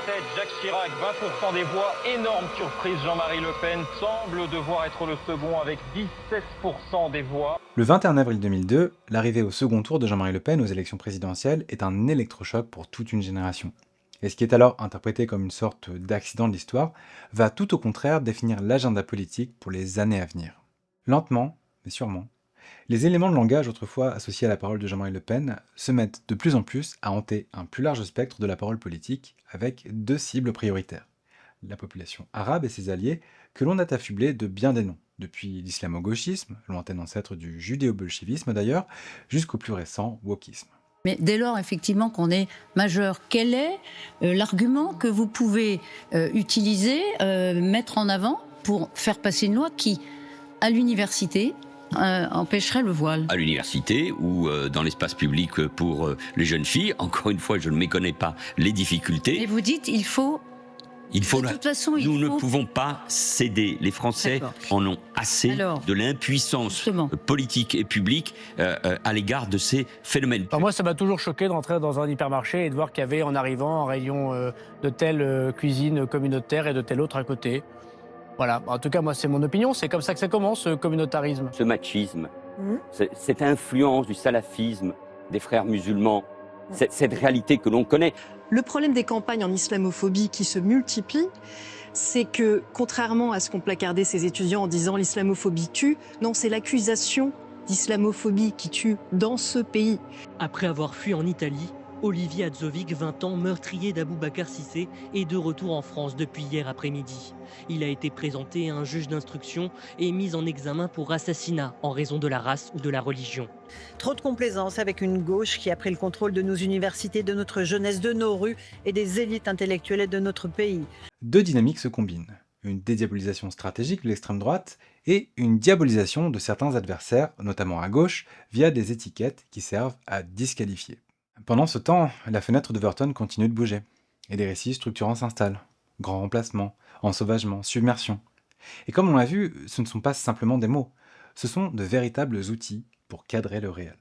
tête, Jacques Chirac, 20% des voix. Énorme surprise, Jean-Marie Le Pen semble devoir être le second avec 17% des voix. Le 21 avril 2002, l'arrivée au second tour de Jean-Marie Le Pen aux élections présidentielles est un électrochoc pour toute une génération. Et ce qui est alors interprété comme une sorte d'accident de l'histoire va tout au contraire définir l'agenda politique pour les années à venir. Lentement, mais sûrement, les éléments de langage autrefois associés à la parole de Jean-Marie Le Pen se mettent de plus en plus à hanter un plus large spectre de la parole politique avec deux cibles prioritaires. La population arabe et ses alliés, que l'on a affublés de bien des noms, depuis l'islamo-gauchisme, lointain ancêtre du judéo-bolchevisme d'ailleurs, jusqu'au plus récent wokisme. Mais dès lors, effectivement, qu'on est majeur, quel est l'argument que vous pouvez utiliser, mettre en avant pour faire passer une loi qui, à l'université, empêcherait le voile? À l'université ou dans l'espace public pour les jeunes filles, encore une fois, je ne méconnais pas les difficultés. Et vous dites, il faut... De toute façon, nous ne pouvons pas céder. Les Français en ont assez de l'impuissance politique et publique à l'égard de ces phénomènes. Alors moi, ça m'a toujours choqué d'entrer dans un hypermarché et de voir qu'il y avait en arrivant un rayon de telle cuisine communautaire et de telle autre à côté. Voilà, en tout cas, moi, c'est mon opinion. C'est comme ça que ça commence, ce communautarisme. Ce machisme, cette influence du salafisme des frères musulmans, cette réalité que l'on connaît. Le problème des campagnes en islamophobie qui se multiplient, c'est que, contrairement à ce qu'ont placardé ces étudiants en disant l'islamophobie tue, non, c'est l'accusation d'islamophobie qui tue dans ce pays. Après avoir fui en Italie, Olivier Hadzovic, 20 ans, meurtrier d'Aboubacar Cissé, est de retour en France depuis hier après-midi. Il a été présenté à un juge d'instruction et mis en examen pour assassinat en raison de la race ou de la religion. Trop de complaisance avec une gauche qui a pris le contrôle de nos universités, de notre jeunesse, de nos rues et des élites intellectuelles de notre pays. Deux dynamiques se combinent. Une dédiabolisation stratégique de l'extrême droite et une diabolisation de certains adversaires, notamment à gauche, via des étiquettes qui servent à disqualifier. Pendant ce temps, la fenêtre d'Overton continue de bouger, et des récits structurants s'installent. Grand remplacement, ensauvagement, submersion. Et comme on l'a vu, ce ne sont pas simplement des mots, ce sont de véritables outils pour cadrer le réel.